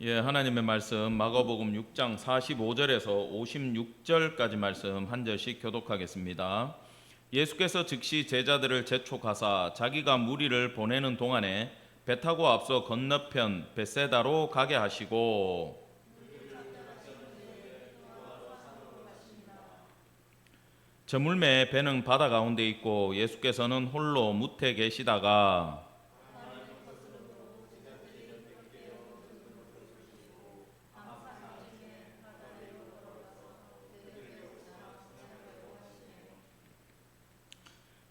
하나님의 말씀 마가복음 6장 45절에서 56절까지 말씀 한 절씩 교독하겠습니다. 예수께서 즉시 제자들을 재촉하사 자기가 무리를 보내는 동안에 배 타고 앞서 건너편 벳세다로 가게 하시고, 저물매 배는 바다 가운데 있고 예수께서는 홀로 무태 계시다가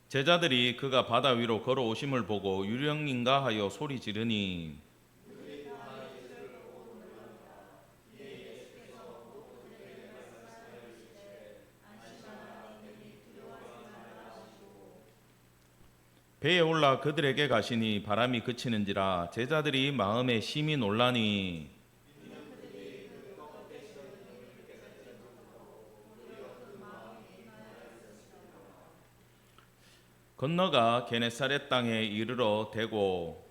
제자들이 그가 바다 위로 걸어오심을 보고 유령인가 하여 소리 지르니, 배에 올라 그들에게 가시니 바람이 그치는지라 제자들이 마음에 심히 놀라니, 건너가 게네사렛 땅에 이르러 대고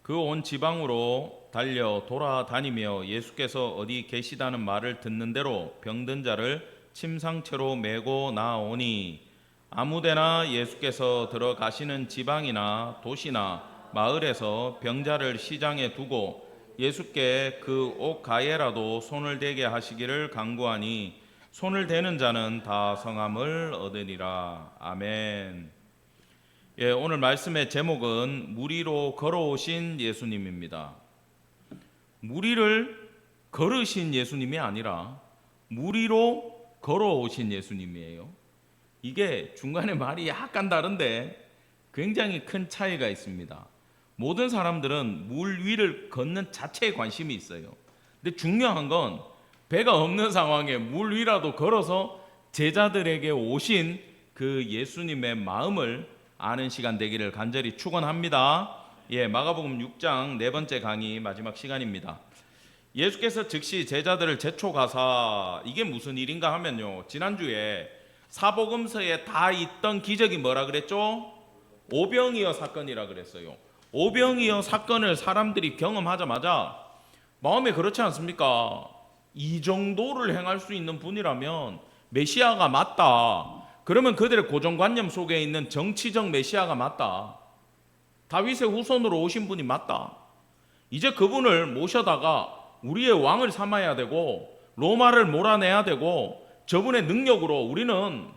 그 온 지방으로 달려 돌아다니며 예수께서 어디 계시다는 말을 듣는 대로 병든 자를 침상채로 메고 나오니, 아무데나 예수께서 들어가시는 지방이나 도시나 마을에서 병자를 시장에 두고 예수께 그 옷 가에라도 손을 대게 하시기를 간구하니 손을 대는 자는 다 성함을 얻으리라. 아멘. 오늘 말씀의 제목은 무리로 걸어오신 예수님입니다. 무리를 걸으신 예수님이 아니라 무리로 걸어오신 예수님이에요. 이게 중간에 말이 약간 다른데 굉장히 큰 차이가 있습니다. 모든 사람들은 물 위를 걷는 자체에 관심이 있어요. 근데 중요한 건 배가 없는 상황에 물 위라도 걸어서 제자들에게 오신 그 예수님의 마음을 아는 시간 되기를 간절히 축원합니다. 마가복음 6장 네 번째 강의 마지막 시간입니다. 예수께서 즉시 제자들을 재촉하사, 이게 무슨 일인가 하면요, 지난주에 사복음서에 다 있던 기적이 뭐라 그랬죠? 오병이어 사건이라 그랬어요. 오병이어 사건을 사람들이 경험하자마자 마음에 그렇지 않습니까? 이 정도를 행할 수 있는 분이라면 메시아가 맞다. 그러면 그들의 고정관념 속에 있는 정치적 메시아가 맞다. 다윗의 후손으로 오신 분이 맞다. 이제 그분을 모셔다가 우리의 왕을 삼아야 되고 로마를 몰아내야 되고 저분의 능력으로 우리는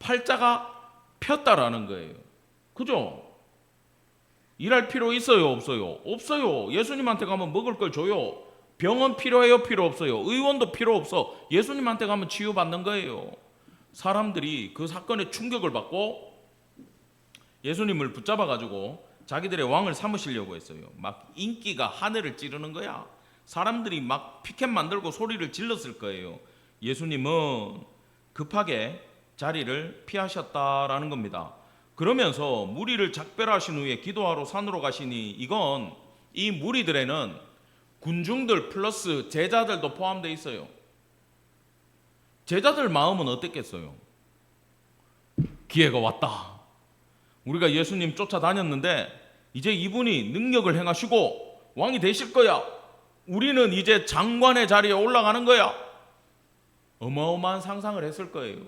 팔자가 폈다라는 거예요. 그죠? 일할 필요 있어요, 없어요? 없어요. 예수님한테 가면 먹을 걸 줘요. 병원 필요해요, 필요 없어요? 의원도 필요 없어. 예수님한테 가면 치유받는 거예요. 사람들이 그 사건에 충격을 받고 예수님을 붙잡아가지고 자기들의 왕을 삼으시려고 했어요. 막 인기가 하늘을 찌르는 거야. 사람들이 막 피켓 만들고 소리를 질렀을 거예요. 예수님은 급하게 자리를 피하셨다라는 겁니다. 그러면서 무리를 작별하신 후에 기도하러 산으로 가시니, 이건 이 무리들에는 군중들 플러스 제자들도 포함되어 있어요. 제자들 마음은 어땠겠어요? 기회가 왔다. 우리가 예수님 쫓아다녔는데 이제 이분이 능력을 행하시고 왕이 되실 거야. 우리는 이제 장관의 자리에 올라가는 거야. 어마어마한 상상을 했을 거예요.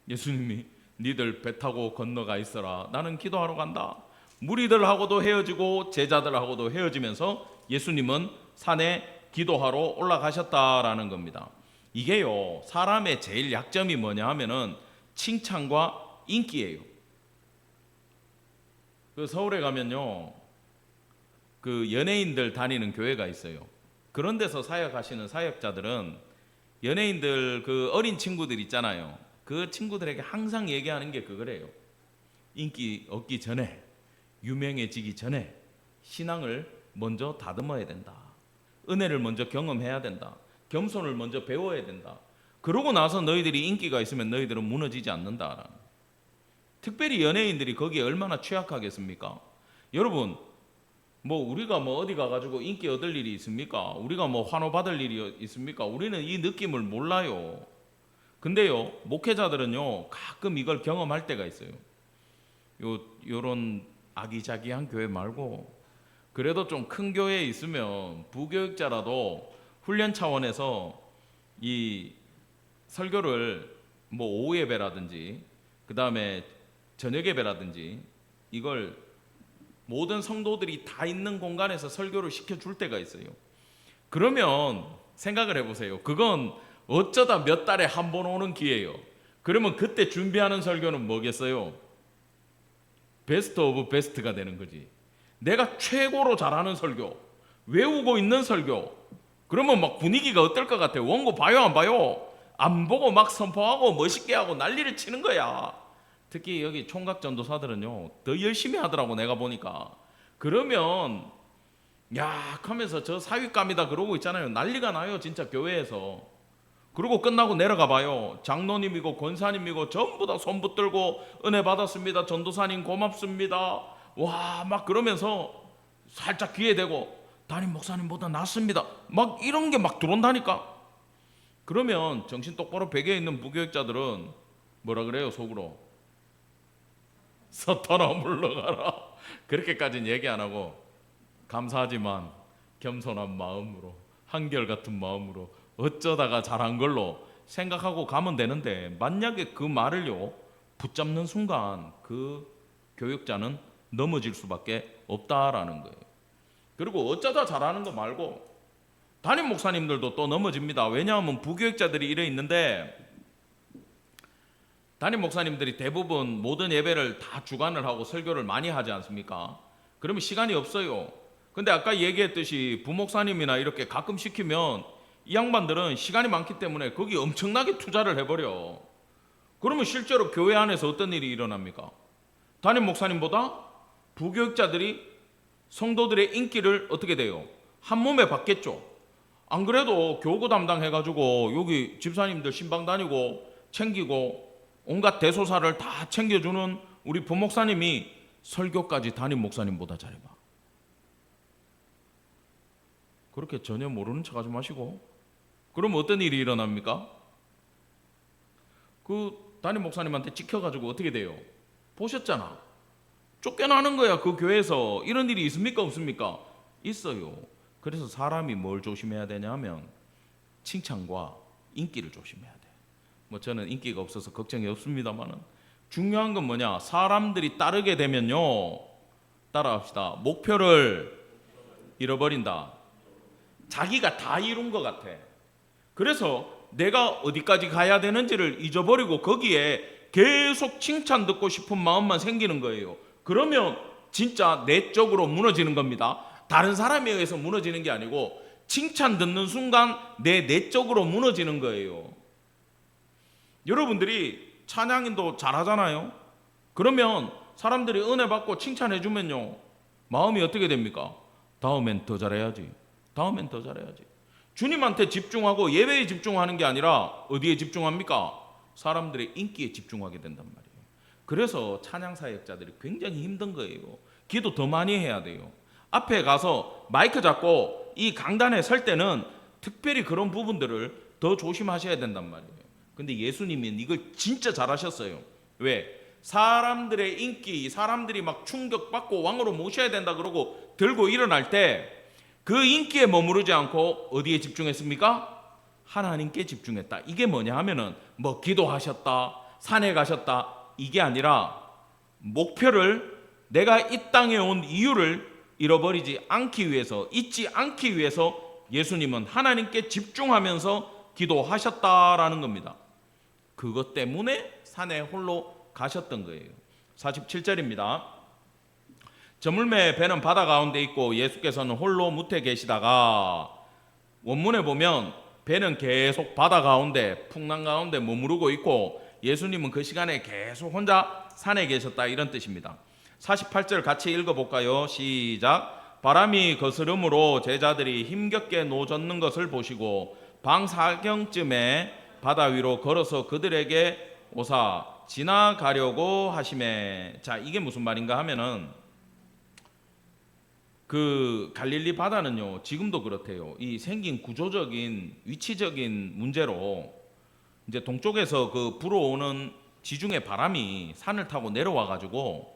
예수님이 니들 배 타고 건너가 있어라. 나는 기도하러 간다. 무리들하고도 헤어지고 제자들하고도 헤어지면서 예수님은 산에 기도하러 올라가셨다라는 겁니다. 이게요, 사람의 제일 약점이 뭐냐 하면은 칭찬과 인기예요. 그 서울에 가면요, 그 연예인들 다니는 교회가 있어요. 그런 데서 사역하시는 사역자들은 연예인들 그 어린 친구들 있잖아요. 그 친구들에게 항상 얘기하는 게 그거래요. 인기 얻기 전에, 유명해지기 전에 신앙을 먼저 다듬어야 된다. 은혜를 먼저 경험해야 된다. 겸손을 먼저 배워야 된다. 그러고 나서 너희들이 인기가 있으면 너희들은 무너지지 않는다. 특별히 연예인들이 거기에 얼마나 취약하겠습니까? 여러분, 우리가 어디 가가지고 인기 얻을 일이 있습니까? 우리가 환호 받을 일이 있습니까? 우리는 이 느낌을 몰라요. 근데요, 목회자들은요, 가끔 이걸 경험할 때가 있어요. 요런 아기자기한 교회 말고 그래도 좀 큰 교회에 있으면 부교육자라도 훈련 차원에서 이 설교를 뭐 오후 예배라든지 그 다음에 저녁 예배라든지 이걸 모든 성도들이 다 있는 공간에서 설교를 시켜줄 때가 있어요. 그러면 생각을 해보세요. 그건 어쩌다 몇 달에 한 번 오는 기회예요. 그러면 그때 준비하는 설교는 뭐겠어요? 베스트 오브 베스트가 되는 거지. 내가 최고로 잘하는 설교, 외우고 있는 설교. 그러면 막 분위기가 어떨 것 같아요? 원고 봐요, 안 봐요? 안 보고 막 선포하고 멋있게 하고 난리를 치는 거야. 특히 여기 총각 전도사들은요 더 열심히 하더라고, 내가 보니까. 그러면 야 하면서 저 사윗감이다 그러고 있잖아요. 난리가 나요 진짜 교회에서. 그리고 끝나고 내려가 봐요. 장로님이고 권사님이고 전부 다 손 붙들고 은혜 받았습니다, 전도사님 고맙습니다, 와 막 그러면서 살짝 귀에 대고 담임 목사님보다 낫습니다 막 이런 게 막 들어온다니까. 그러면 정신 똑바로 베개 있는 부교육자들은 뭐라 그래요? 속으로 서터나 물러가라. 그렇게까지는 얘기 안 하고 감사하지만 겸손한 마음으로 한결같은 마음으로 어쩌다가 잘한 걸로 생각하고 가면 되는데, 만약에 그 말을요 붙잡는 순간 그 교육자는 넘어질 수밖에 없다라는 거예요. 그리고 어쩌다 잘하는 거 말고 담임 목사님들도 또 넘어집니다. 왜냐하면 부교육자들이 이래 있는데 담임 목사님들이 대부분 모든 예배를 다 주관을 하고 설교를 많이 하지 않습니까? 그러면 시간이 없어요. 근데 아까 얘기했듯이 부목사님이나 이렇게 가끔 시키면 이 양반들은 시간이 많기 때문에 거기 엄청나게 투자를 해버려. 그러면 실제로 교회 안에서 어떤 일이 일어납니까? 담임 목사님보다 부교육자들이 성도들의 인기를 어떻게 돼요? 한 몸에 받겠죠. 안 그래도 교구 담당해가지고 여기 집사님들 신방 다니고 챙기고 온갖 대소사를 다 챙겨주는 우리 부목사님이 설교까지 담임 목사님보다 잘해봐. 그렇게 전혀 모르는 척하지 마시고. 그럼 어떤 일이 일어납니까? 그 담임 목사님한테 찍혀가지고 어떻게 돼요? 보셨잖아. 쫓겨나는 거야. 그 교회에서. 이런 일이 있습니까? 없습니까? 있어요. 그래서 사람이 뭘 조심해야 되냐 하면 칭찬과 인기를 조심해야 돼. 뭐 저는 인기가 없어서 걱정이 없습니다만은 중요한 건 뭐냐? 사람들이 따르게 되면요, 따라합시다, 목표를 잃어버린다. 자기가 다 이룬 것 같아. 그래서 내가 어디까지 가야 되는지를 잊어버리고 거기에 계속 칭찬 듣고 싶은 마음만 생기는 거예요. 그러면 진짜 내적으로 무너지는 겁니다. 다른 사람에 의해서 무너지는 게 아니고 칭찬 듣는 순간 내 내적으로 무너지는 거예요. 여러분들이 찬양인도 잘하잖아요. 그러면 사람들이 은혜 받고 칭찬해 주면요, 마음이 어떻게 됩니까? 다음엔 더 잘해야지. 다음엔 더 잘해야지. 주님한테 집중하고 예배에 집중하는 게 아니라 어디에 집중합니까? 사람들의 인기에 집중하게 된단 말이에요. 그래서 찬양 사역자들이 굉장히 힘든 거예요. 기도 더 많이 해야 돼요. 앞에 가서 마이크 잡고 이 강단에 설 때는 특별히 그런 부분들을 더 조심하셔야 된단 말이에요. 근데 예수님은 이걸 진짜 잘하셨어요. 왜? 사람들의 인기, 사람들이 막 충격받고 왕으로 모셔야 된다 그러고 들고 일어날 때 그 인기에 머무르지 않고 어디에 집중했습니까? 하나님께 집중했다. 이게 뭐냐 하면은 뭐 기도하셨다, 산에 가셨다, 이게 아니라 목표를, 내가 이 땅에 온 이유를 잃어버리지 않기 위해서, 잊지 않기 위해서 예수님은 하나님께 집중하면서 기도하셨다라는 겁니다. 그것 때문에 산에 홀로 가셨던 거예요. 47절입니다. 저물매 배는 바다 가운데 있고 예수께서는 홀로 무태 계시다가, 원문에 보면 배는 계속 바다 가운데, 풍랑 가운데 머무르고 있고 예수님은 그 시간에 계속 혼자 산에 계셨다, 이런 뜻입니다. 48절 같이 읽어볼까요? 시작. 바람이 거스름으로 제자들이 힘겹게 노젓는 것을 보시고 밤 사경쯤에 바다 위로 걸어서 그들에게 오사 지나가려고 하시매. 자, 이게 무슨 말인가 하면은 그 갈릴리 바다는요 지금도 그렇대요. 이 생긴 구조적인 위치적인 문제로 이제 동쪽에서 그 불어오는 지중해 바람이 산을 타고 내려와 가지고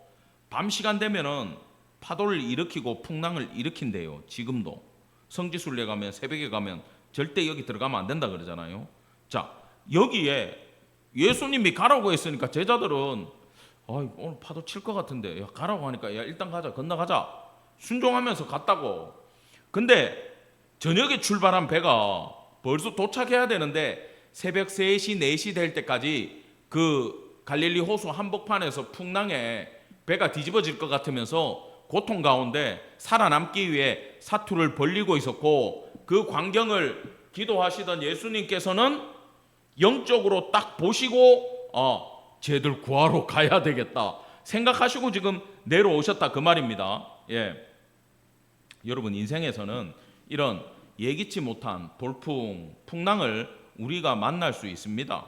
밤 시간 되면은 파도를 일으키고 풍랑을 일으킨대요. 지금도 성지순례 가면, 새벽에 가면 절대 여기 들어가면 안 된다 그러잖아요. 자, 여기에 예수님이 가라고 했으니까 제자들은 오늘 파도 칠 것 같은데, 야, 가라고 하니까 야, 일단 가자, 건너가자, 순종하면서 갔다고. 근데 저녁에 출발한 배가 벌써 도착해야 되는데 새벽 3시, 4시 될 때까지 그 갈릴리 호수 한복판에서 풍랑에 배가 뒤집어질 것 같으면서 고통 가운데 살아남기 위해 사투를 벌리고 있었고, 그 광경을 기도하시던 예수님께서는 영적으로 딱 보시고 쟤들 구하러 가야 되겠다 생각하시고 지금 내려오셨다 그 말입니다. 예. 여러분, 인생에서는 이런 예기치 못한 돌풍, 풍랑을 우리가 만날 수 있습니다.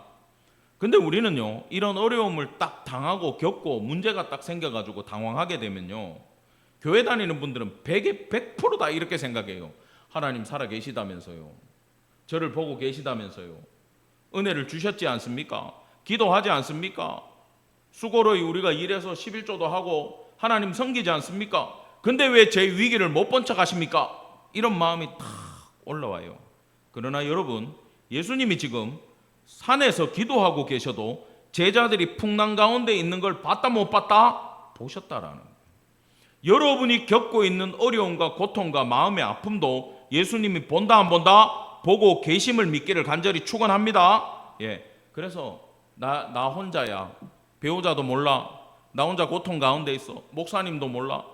근데 우리는요, 이런 어려움을 딱 당하고 겪고 문제가 딱 생겨가지고 당황하게 되면요, 교회 다니는 분들은 100%다 이렇게 생각해요. 하나님 살아 계시다면서요, 저를 보고 계시다면서요, 은혜를 주셨지 않습니까? 기도하지 않습니까? 수고로이 우리가 일해서 11조도 하고 하나님 섬기지 않습니까? 근데 왜 제 위기를 못 본 척 하십니까? 이런 마음이 탁 올라와요. 그러나 여러분, 예수님이 지금 산에서 기도하고 계셔도 제자들이 풍랑 가운데 있는 걸 봤다 못 봤다? 보셨다라는 거예요. 여러분이 겪고 있는 어려움과 고통과 마음의 아픔도 예수님이 본다 안 본다? 보고 계심을 믿기를 간절히 축원합니다. 예. 그래서 나 혼자야. 배우자도 몰라. 나 혼자 고통 가운데 있어. 목사님도 몰라.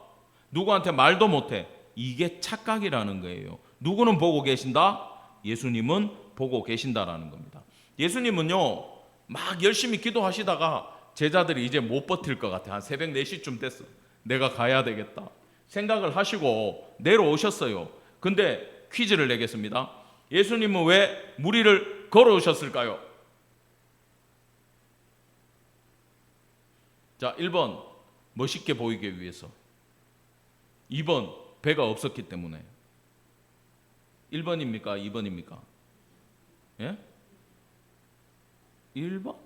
누구한테 말도 못해. 이게 착각이라는 거예요. 누구는 보고 계신다? 예수님은 보고 계신다라는 겁니다. 예수님은요, 막 열심히 기도하시다가 제자들이 이제 못 버틸 것 같아. 한 새벽 4시쯤 됐어. 내가 가야 되겠다 생각을 하시고 내려오셨어요. 근데 퀴즈를 내겠습니다. 예수님은 왜 물 위를 걸어오셨을까요? 자, 1번 멋있게 보이기 위해서, 2번 배가 없었기 때문에. 1번입니까? 2번입니까? 예? 1번?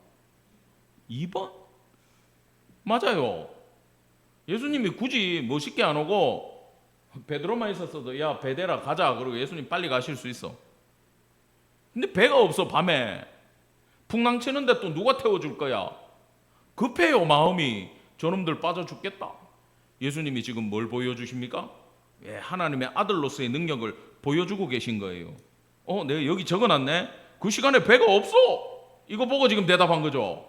2번? 맞아요. 예수님이 굳이 멋있게 안 오고 베드로만 있었어도 야, 배대라 가자 그러고 예수님 빨리 가실 수 있어. 근데 배가 없어. 밤에 풍랑 치는데 또 누가 태워줄 거야? 급해요, 마음이. 저놈들 빠져 죽겠다. 예수님이 지금 뭘 보여주십니까? 예, 하나님의 아들로서의 능력을 보여주고 계신 거예요. 내가 여기 적어놨네. 그 시간에 배가 없어. 이거 보고 지금 대답한 거죠.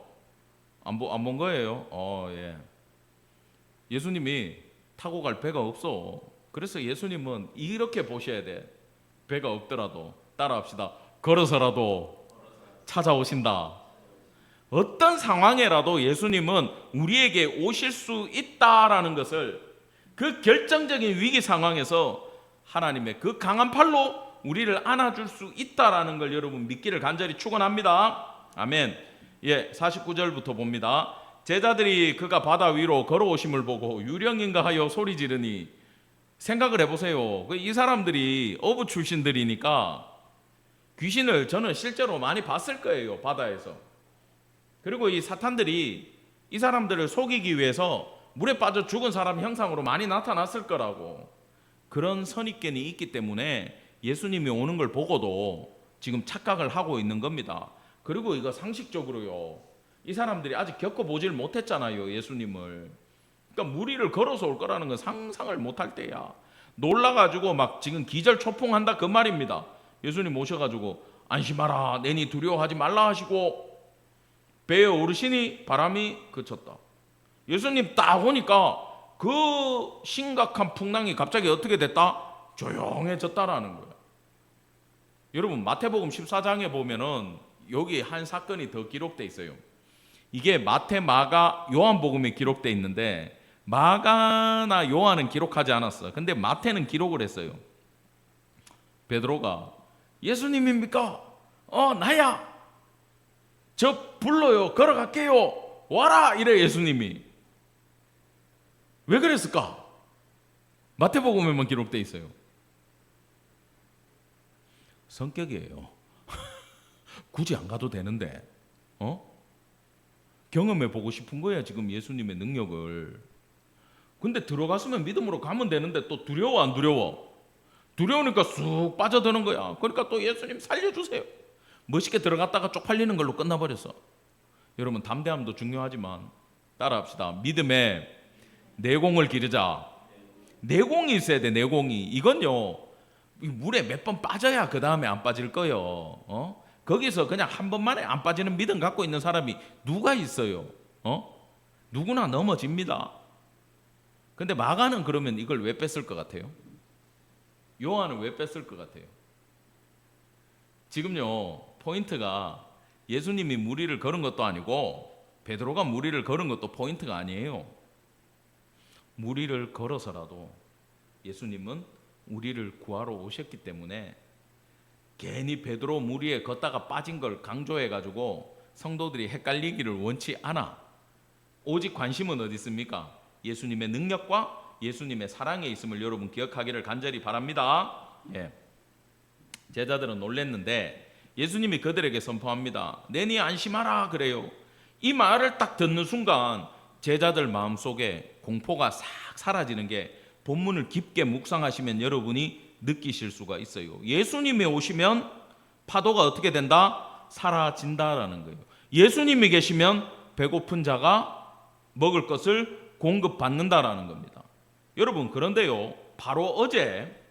안 본 거예요. 예. 예수님이 타고 갈 배가 없어. 그래서 예수님은 이렇게 보셔야 돼. 배가 없더라도 따라합시다. 걸어서라도 찾아오신다. 어떤 상황에라도 예수님은 우리에게 오실 수 있다라는 것을, 그 결정적인 위기 상황에서 하나님의 그 강한 팔로 우리를 안아줄 수 있다라는 걸 여러분 믿기를 간절히 축원합니다. 아멘. 예, 49절부터 봅니다. 제자들이 그가 바다 위로 걸어오심을 보고 유령인가 하여 소리 지르니. 생각을 해보세요. 이 사람들이 어부 출신들이니까 귀신을 저는 실제로 많이 봤을 거예요, 바다에서. 그리고 이 사탄들이 이 사람들을 속이기 위해서 물에 빠져 죽은 사람 형상으로 많이 나타났을 거라고. 그런 선입견이 있기 때문에 예수님이 오는 걸 보고도 지금 착각을 하고 있는 겁니다. 그리고 이거 상식적으로요, 이 사람들이 아직 겪어보질 못했잖아요, 예수님을. 그러니까 물 위를 걸어서 올 거라는 건 상상을 못할 때야. 놀라가지고 막 지금 기절초풍한다 그 말입니다. 예수님 오셔가지고 안심하라, 내니 두려워하지 말라 하시고 배에 오르시니 바람이 그쳤다. 예수님 딱 오니까 그 심각한 풍랑이 갑자기 어떻게 됐다? 조용해졌다라는 거예요. 여러분, 마태복음 14장에 보면은 여기 한 사건이 더 기록되어 있어요. 이게 마태, 마가, 요한복음에 기록되어 있는데 마가나 요한은 기록하지 않았어. 근데 마태는 기록을 했어요. 베드로가 예수님입니까? 나야. 저 불러요. 걸어갈게요. 와라. 이래 예수님이. 왜 그랬을까? 마태복음에만 기록되어 있어요. 성격이에요. 굳이 안 가도 되는데 경험해 보고 싶은 거야 지금 예수님의 능력을. 근데 들어갔으면 믿음으로 가면 되는데 또 두려워 안 두려워? 두려우니까 쑥 빠져드는 거야. 그러니까 또 예수님 살려주세요. 멋있게 들어갔다가 쪽팔리는 걸로 끝나버렸어. 여러분, 담대함도 중요하지만 따라합시다. 믿음의 내공을 기르자. 내공이 있어야 돼. 내공이. 이건요, 물에 몇 번 빠져야 그 다음에 안 빠질 거예요. 거기서 그냥 한 번만에 안 빠지는 믿음 갖고 있는 사람이 누가 있어요? 누구나 넘어집니다. 근데 마가는 그러면 이걸 왜 뺐을 것 같아요? 요한은 왜 뺐을 것 같아요? 지금요, 포인트가 예수님이 무리를 걸은 것도 아니고 베드로가 무리를 걸은 것도 포인트가 아니에요. 무리를 걸어서라도 예수님은 우리를 구하러 오셨기 때문에 괜히 베드로 무리에 걷다가 빠진 걸 강조해가지고 성도들이 헷갈리기를 원치 않아. 오직 관심은 어디 있습니까? 예수님의 능력과 예수님의 사랑에 있음을 여러분 기억하기를 간절히 바랍니다. 제자들은 놀랬는데 예수님이 그들에게 선포합니다. 내니 안심하라 그래요. 이 말을 딱 듣는 순간 제자들 마음속에 공포가 싹 사라지는 게 본문을 깊게 묵상하시면 여러분이 느끼실 수가 있어요. 예수님이 오시면 파도가 어떻게 된다? 사라진다라는 거예요. 예수님이 계시면 배고픈 자가 먹을 것을 공급받는다라는 겁니다. 여러분, 그런데요, 바로 어제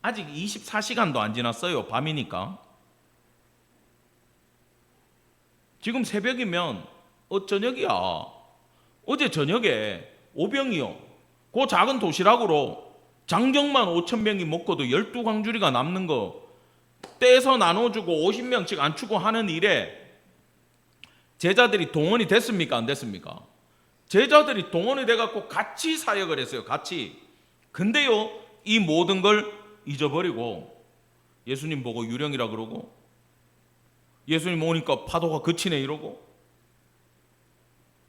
아직 24시간도 안 지났어요. 밤이니까. 지금 새벽이면 저녁이야. 어제 저녁에 오병이요, 그 작은 도시락으로 장정만 5,000명이 먹고도 12광주리가 남는 거 떼서 나눠주고 50명씩 안 주고 하는 일에 제자들이 동원이 됐습니까? 안 됐습니까? 제자들이 동원이 돼갖고 같이 사역을 했어요. 같이. 근데요, 이 모든 걸 잊어버리고 예수님 보고 유령이라 그러고 예수님 오니까 파도가 그치네 이러고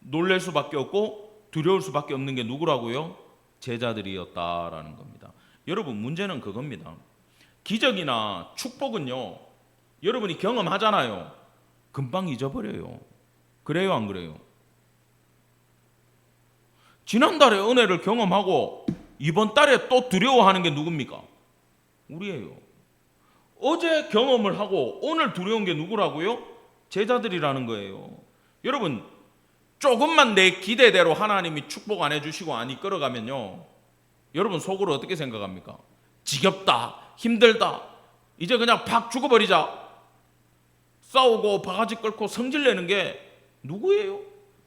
놀랄 수밖에 없고 두려울 수밖에 없는 게 누구라고요? 제자들이었다라는 겁니다. 여러분, 문제는 그겁니다. 기적이나 축복은요, 여러분이 경험하잖아요. 금방 잊어버려요. 그래요, 안 그래요? 지난달에 은혜를 경험하고 이번 달에 또 두려워하는 게 누굽니까? 우리예요. 어제 경험을 하고 오늘 두려운 게 누구라고요? 제자들이라는 거예요. 여러분, 조금만 내 기대대로 하나님이 축복 안 해주시고 안 이끌어가면요, 여러분 속으로 어떻게 생각합니까? 지겹다, 힘들다, 이제 그냥 팍 죽어버리자. 싸우고 바가지 끌고 성질내는 게 누구예요?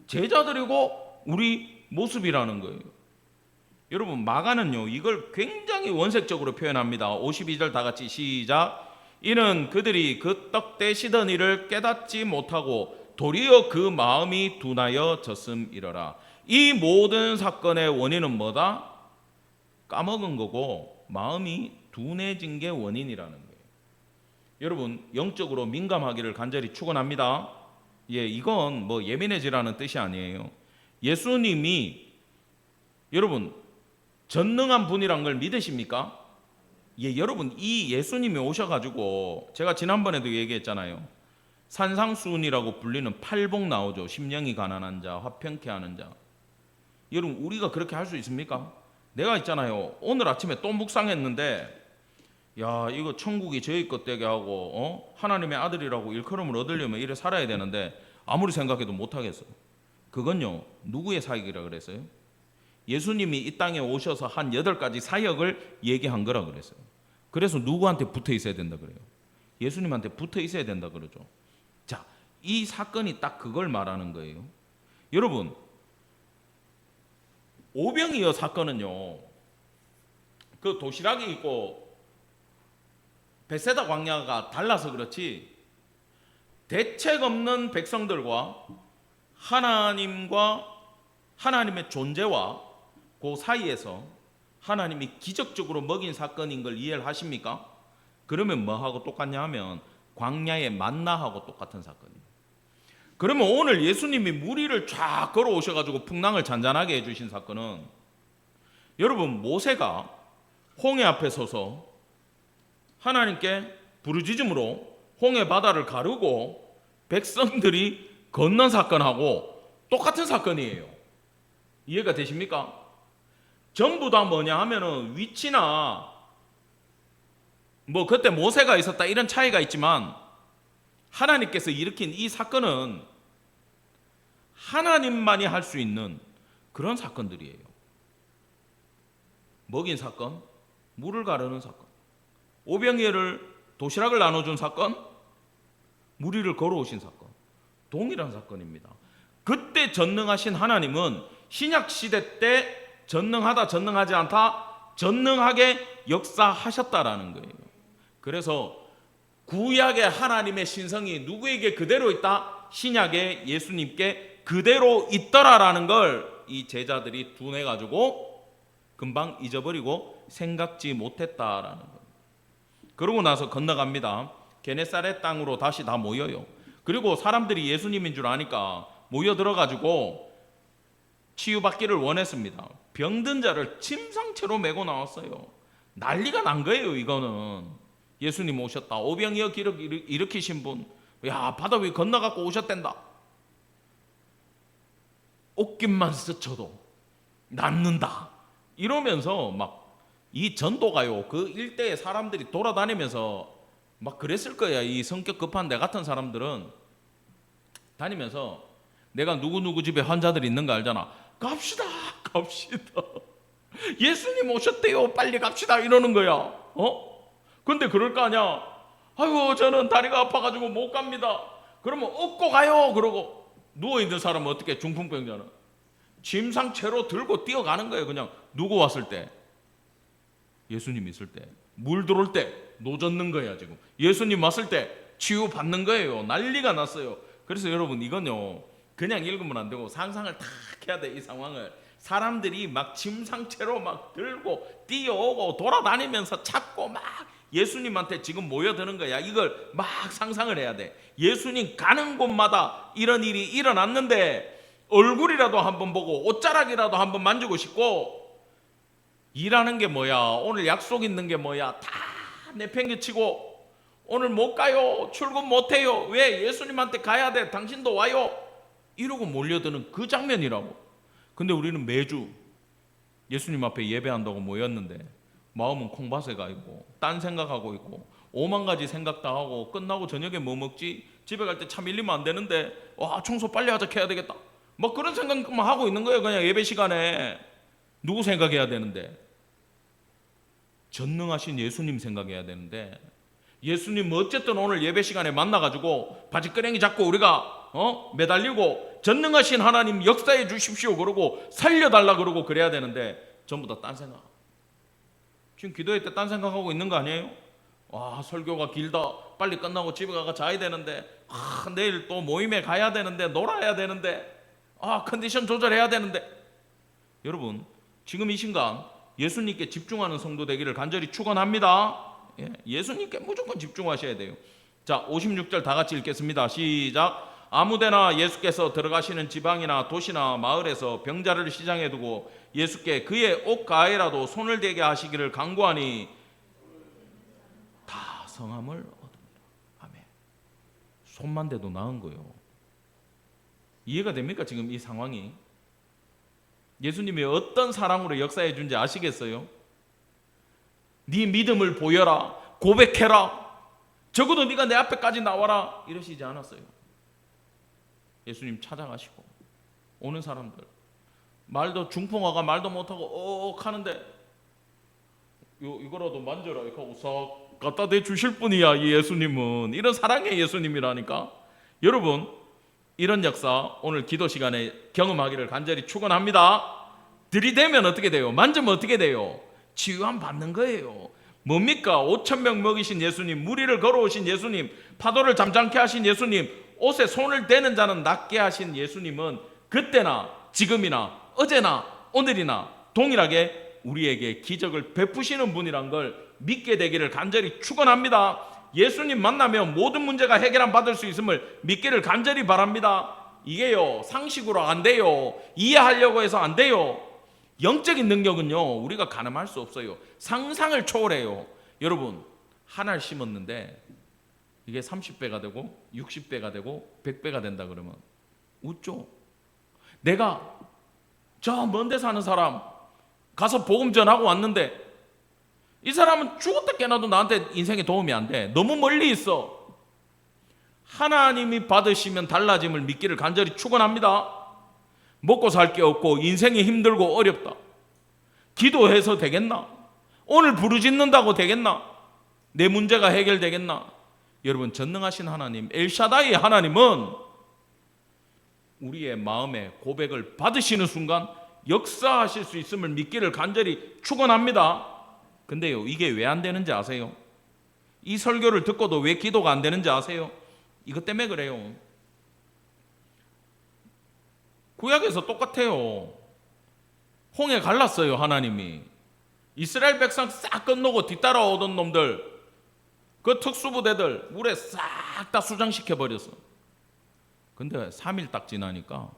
제자들이고 우리 모습이라는 거예요. 여러분, 마가는요, 이걸 굉장히 원색적으로 표현합니다. 52절 다 같이 시작. 이는 그들이 그 떡 떼시던 일을 깨닫지 못하고 도리어 그 마음이 둔하여 졌음이러라. 이 모든 사건의 원인은 뭐다? 까먹은 거고 마음이 둔해진 게 원인이라는 거예요. 여러분, 영적으로 민감하기를 간절히 축원합니다. 이건 뭐 예민해지라는 뜻이 아니에요. 예수님이 여러분 전능한 분이란 걸 믿으십니까? 여러분, 이 예수님이 오셔가지고 제가 지난번에도 얘기했잖아요. 산상수훈이라고 불리는 팔복 나오죠. 심령이 가난한 자, 화평케 하는 자. 여러분, 우리가 그렇게 할 수 있습니까? 내가 있잖아요, 오늘 아침에 또 묵상했는데 야, 이거 천국이 저희 것 되게 하고 하나님의 아들이라고 일컬음을 얻으려면 이래 살아야 되는데 아무리 생각해도 못하겠어. 그건요, 누구의 사역이라 그랬어요? 예수님이 이 땅에 오셔서 한 8가지 사역을 얘기한 거라 그랬어요. 그래서 누구한테 붙어 있어야 된다 그래요? 예수님한테 붙어 있어야 된다 그러죠. 자, 이 사건이 딱 그걸 말하는 거예요. 여러분, 오병이어 사건은요, 그 도시락이 있고 베세다 광야가 달라서 그렇지 대책 없는 백성들과 하나님의 존재와 그 사이에서 하나님이 기적적으로 먹인 사건인 걸 이해를 하십니까? 그러면 뭐하고 똑같냐 하면 광야의 만나하고 똑같은 사건이에요. 그러면 오늘 예수님이 무리를 쫙 걸어오셔가지고 풍랑을 잔잔하게 해주신 사건은, 여러분, 모세가 홍해 앞에 서서 하나님께 부르짖음으로 홍해 바다를 가르고 백성들이 건넌 사건하고 똑같은 사건이에요. 이해가 되십니까? 전부 다 뭐냐 하면은 위치나 뭐 그때 모세가 있었다 이런 차이가 있지만 하나님께서 일으킨 이 사건은 하나님만이 할 수 있는 그런 사건들이에요. 먹인 사건, 물을 가르는 사건, 오병이어를 도시락을 나눠준 사건, 무리를 걸어오신 사건, 동일한 사건입니다. 그때 전능하신 하나님은 신약 시대 때 전능하다 전능하지 않다 전능하게 역사하셨다라는 거예요. 그래서 구약의 하나님의 신성이 누구에게 그대로 있다? 신약의 예수님께 그대로 있더라라는 걸 이 제자들이 둔해가지고 금방 잊어버리고 생각지 못했다라는 거예요. 그러고 나서 건너갑니다. 게네사렛 땅으로 다시 다 모여요. 그리고 사람들이 예수님인 줄 아니까 모여들어가지고 치유받기를 원했습니다. 병든 자를 침상채로 메고 나왔어요. 난리가 난 거예요. 이거는 예수님 오셨다, 오병이어 기록 일으키신 분, 야 바다 위 건너갖고 오셨댄다. 옷깃만 스쳐도 낫는다 이러면서 막 이 전도가요 그 일대의 사람들이 돌아다니면서 막 그랬을 거야. 이 성격 급한 내 같은 사람들은 다니면서 내가 누구누구 집에 환자들이 있는 거 알잖아. 갑시다 예수님 오셨대요, 빨리 갑시다 이러는 거야. 근데 그럴 거 아니야. 아이고 저는 다리가 아파가지고 못 갑니다. 그러면 업고 가요. 그러고 누워있는 사람은 어떻게, 중풍병자는 침상채로 들고 뛰어가는 거예요. 그냥 누구 왔을 때? 예수님 있을 때, 물 들어올 때 노젓는 거야. 지금 예수님 왔을 때 치유 받는 거예요. 난리가 났어요. 그래서 여러분 이건요 그냥 읽으면 안 되고 상상을 탁 해야 돼. 이 상황을 사람들이 막 침상채로 막 들고 뛰어오고 돌아다니면서 찾고 막 예수님한테 지금 모여드는 거야. 이걸 막 상상을 해야 돼. 예수님 가는 곳마다 이런 일이 일어났는데 얼굴이라도 한번 보고 옷자락이라도 한번 만지고 싶고, 일하는 게 뭐야, 오늘 약속 있는 게 뭐야, 다 내팽개치고 오늘 못 가요, 출근 못 해요, 왜 예수님한테 가야 돼, 당신도 와요 이러고 몰려드는 그 장면이라고. 근데 우리는 매주 예수님 앞에 예배한다고 모였는데 마음은 콩밭에 가 있고 딴 생각하고 있고 오만 가지 생각 다 하고 끝나고 저녁에 뭐 먹지, 집에 갈 때 차 밀리면 안 되는데 와 청소 빨리 하자, 해야 되겠다, 뭐 그런 생각만 하고 있는 거예요. 그냥 예배 시간에 누구 생각해야 되는데? 전능하신 예수님 생각해야 되는데, 예수님 어쨌든 오늘 예배 시간에 만나가지고 바지끄레기 잡고 우리가 매달리고 전능하신 하나님 역사해 주십시오 그러고 살려달라 그러고 그래야 되는데 전부 다 딴 생각. 지금 기도회 때 딴 생각하고 있는 거 아니에요? 와 설교가 길다, 빨리 끝나고 집에 가서 자야 되는데, 내일 또 모임에 가야 되는데, 놀아야 되는데, 컨디션 조절해야 되는데. 여러분 지금 이 순간 예수님께 집중하는 성도 되기를 간절히 축원합니다. 예수님께 무조건 집중하셔야 돼요. 자 56절 다 같이 읽겠습니다. 시작. 아무데나 예수께서 들어가시는 지방이나 도시나 마을에서 병자를 시장에 두고 예수께 그의 옷가에라도 손을 대게 하시기를 간구하니 다 성함을 얻습니다. 아멘. 손만 대도 나은 거예요. 이해가 됩니까? 지금 이 상황이 예수님이 어떤 사랑으로 역사해 준지 아시겠어요? 네 믿음을 보여라, 고백해라, 적어도 네가 내 앞에까지 나와라 이러시지 않았어요. 예수님 찾아가시고 오는 사람들, 말도 중풍화가 말도 못하고 하는데 이거라도 만져라 이렇게 하고 싹 갖다 대 주실 분이야. 이 예수님은 이런 사랑의 예수님이라니까. 여러분 이런 역사 오늘 기도 시간에 경험하기를 간절히 축원합니다. 들이대면 어떻게 돼요? 만지면 어떻게 돼요? 치유함 받는 거예요. 뭡니까? 5,000명 먹이신 예수님, 무리를 걸어오신 예수님, 파도를 잠잠케 하신 예수님, 옷에 손을 대는 자는 낫게 하신 예수님은 그때나 지금이나 어제나 오늘이나 동일하게 우리에게 기적을 베푸시는 분이란 걸 믿게 되기를 간절히 축원합니다. 예수님 만나면 모든 문제가 해결함 받을 수 있음을 믿기를 간절히 바랍니다. 이게요 상식으로 안 돼요. 이해하려고 해서 안 돼요. 영적인 능력은요 우리가 가늠할 수 없어요. 상상을 초월해요. 여러분 하나를 심었는데 이게 30배가 되고 60배가 되고 100배가 된다 그러면 웃죠. 내가 저 먼데 사는 사람 가서 복음 전하고 왔는데 이 사람은 죽었다 깨나도 나한테 인생에 도움이 안 돼. 너무 멀리 있어. 하나님이 받으시면 달라짐을 믿기를 간절히 축원합니다. 먹고 살 게 없고 인생이 힘들고 어렵다. 기도해서 되겠나? 오늘 부르짖는다고 되겠나? 내 문제가 해결되겠나? 여러분, 전능하신 하나님 엘샤다이 하나님은 우리의 마음의 고백을 받으시는 순간 역사하실 수 있음을 믿기를 간절히 축원합니다. 근데요, 이게 왜 안 되는지 아세요? 이 설교를 듣고도 왜 기도가 안 되는지 아세요? 이것 때문에 그래요. 구약에서 똑같아요. 홍해 갈랐어요. 하나님이 이스라엘 백성 싹 건너고 뒤따라오던 놈들, 그 특수부대들 물에 싹 다 수장시켜 버렸어. 근데 3일 딱 지나니까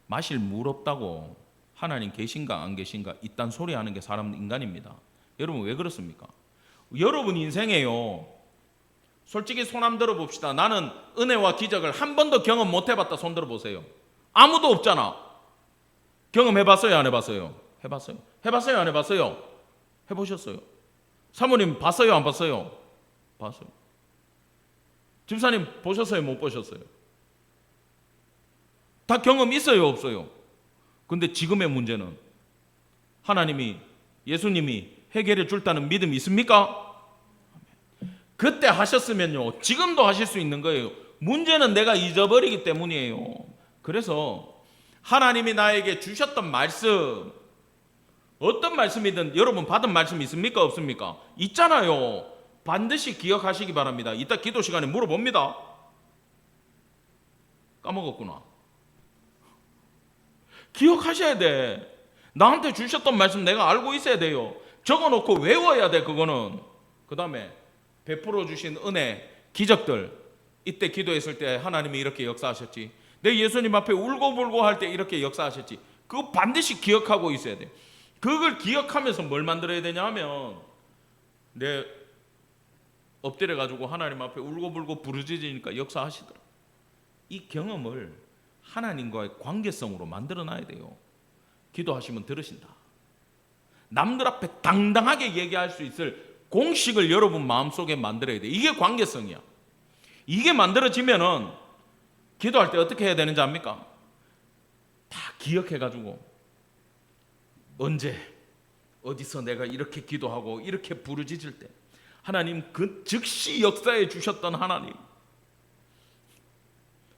마실 물 없다고 하나님 계신가 안 계신가 이딴 소리 하는 게 사람 인간입니다. 여러분, 왜 그렇습니까? 여러분 인생에요, 솔직히 손 한번 들어봅시다. 나는 은혜와 기적을 한 번도 경험 못 해봤다. 손 들어보세요. 아무도 없잖아. 경험해봤어요? 안 해봤어요? 해봤어요. 해봤어요? 안 해봤어요? 해보셨어요? 사모님 봤어요? 안 봤어요? 봤어요. 집사님 보셨어요? 못 보셨어요? 다 경험 있어요? 없어요? 근데 지금의 문제는 하나님이, 예수님이 해결해 줄다는 믿음이 있습니까? 그때 하셨으면요, 지금도 하실 수 있는 거예요. 문제는 내가 잊어버리기 때문이에요. 그래서 하나님이 나에게 주셨던 말씀, 어떤 말씀이든 여러분 받은 말씀 있습니까? 없습니까? 있잖아요. 반드시 기억하시기 바랍니다. 이따 기도 시간에 물어봅니다. 까먹었구나. 기억하셔야 돼. 나한테 주셨던 말씀 내가 알고 있어야 돼요. 적어놓고 외워야 돼. 그거는. 그 다음에 베풀어 주신 은혜, 기적들, 이때 기도했을 때 하나님이 이렇게 역사하셨지, 내 예수님 앞에 울고불고 할 때 이렇게 역사하셨지, 그거 반드시 기억하고 있어야 돼. 그걸 기억하면서 뭘 만들어야 되냐 하면, 내 엎드려 가지고 하나님 앞에 울고불고 부르짖으니까 역사하시더라. 이 경험을 하나님과의 관계성으로 만들어 놔야 돼요. 기도하시면 들으신다. 남들 앞에 당당하게 얘기할 수 있을 공식을 여러분 마음속에 만들어야 돼. 이게 관계성이야. 이게 만들어지면은 기도할 때 어떻게 해야 되는지 압니까? 다 기억해가지고 언제 어디서 내가 이렇게 기도하고 이렇게 부르짖을 때 하나님 그 즉시 역사해 주셨던 하나님,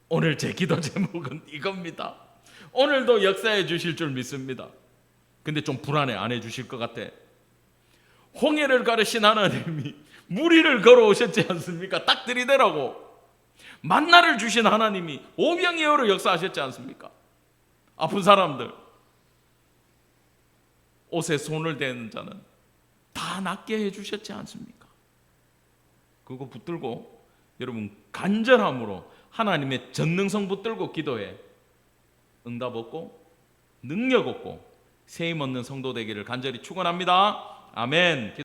오늘 제 기도 제목은 이겁니다. 오늘도 역사해 주실 줄 믿습니다. 근데 좀 불안해. 안 해 주실 것 같아. 홍해를 가르신 하나님이 무리를 걸어오셨지 않습니까? 딱 들이대라고. 만나를 주신 하나님이 오병이어로 역사하셨지 않습니까? 아픈 사람들, 옷에 손을 대는 자는 다 낫게 해주셨지 않습니까? 그거 붙들고 여러분 간절함으로 하나님의 전능성 붙들고 기도해. 응답 얻고 능력 얻고 세임 얻는 성도 되기를 간절히 축원합니다. 아멘.